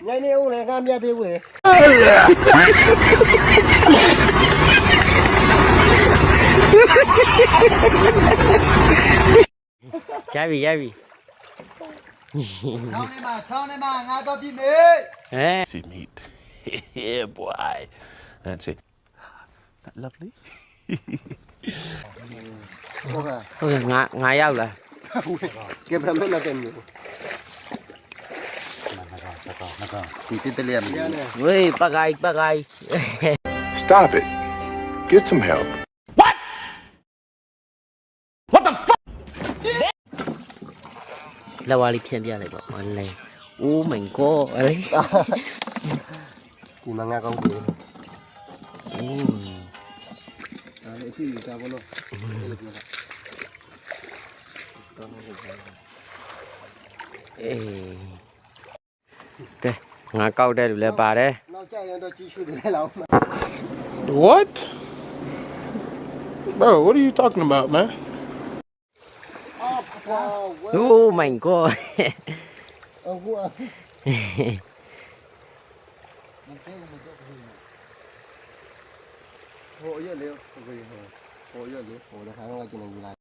ညနေဦးလေငါမြတ်သေးဘူးလေ ရပြီရပြီ ထောင်းနေမှာငါတော့ပြီမေ See meat. Yeah, boy. That's it. That lovely. ဟုတ်ကဲ့ ဟုတ်ကဲ့ငါရောက်လာ ကဲဘယ်လိုလုပ်တယ်မျိုးဒီတိတလေးမြင်နေ ဝေးပတ်ကိုက် Stop it. Get some help. လက်ဝါးလေးဖြန့်ပြလိုက်ပါမလဲ Oh my god အလေး ဒီမှာငါကောင်းပြီ အေး အဲ့ဒီအဖြစ်ကြပါလို့အေးကဲငါကောက်တဲ့လူလည်းပါတယ် နောက်ကြရင်တော့ကြီးရှုတယ်လောက် What? Bro, what are you talking about, man? Oh my god အခုဟိုရလေဟိုရလေဟိုလည်းခါတော့ကျနေယူလိုက်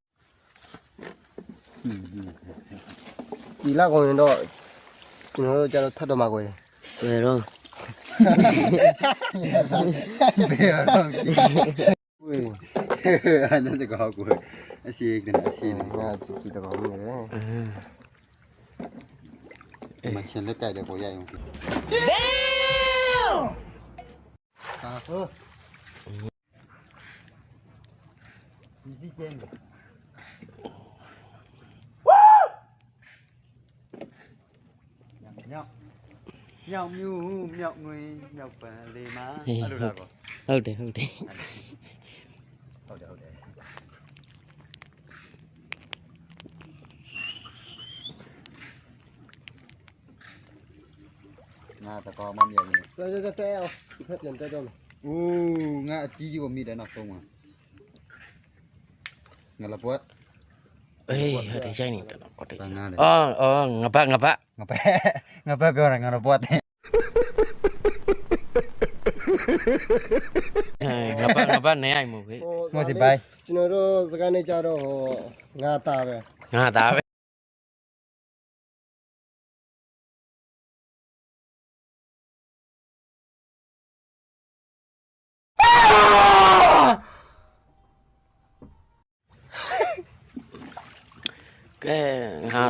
ဒီလောက်ကုန်ရင်တော့ကျွန်တော်တို့ကျတော့ထပ်တော့မှာကိုယ် ဘယ်တော့ ဘယ်ရတော့ဝေးအဲ့ဒါတကောက်ကိုအရှိကနေအရှိနေငါကြည့်တော့နေတယ်မချင်လက်ကြိုက်တယ်ကိုရရင်ဟာဟုတ်ဒီကျင်းမြောက်မြူးမြောက်ငွေမြောက်ပန်လေးမှာအဲ့လိုလားကော ဟုတ်တယ် ငါတကောမမြင်ဘူးတဲအောင်ဖက်ပြန်တဲတော့โอ้ငါအကြီးကြီးကိုမိတယ်နော်သုံးပါငါလပွက် အေးဟုတ်တယ်ရိုက်နေတယ်တော့ဟုတ်တယ် တန်ငါလေ အော်ငါပတ် ငါပဲပြောတယ်ငါတော့ပွက်တယ် ငါပတ်နေရိုက်မို့ခေ ငါစီပိုင်ကျွန်တော်တို့စကားနေကြတော့ငါသားပဲ ငါသားပဲကဲငါ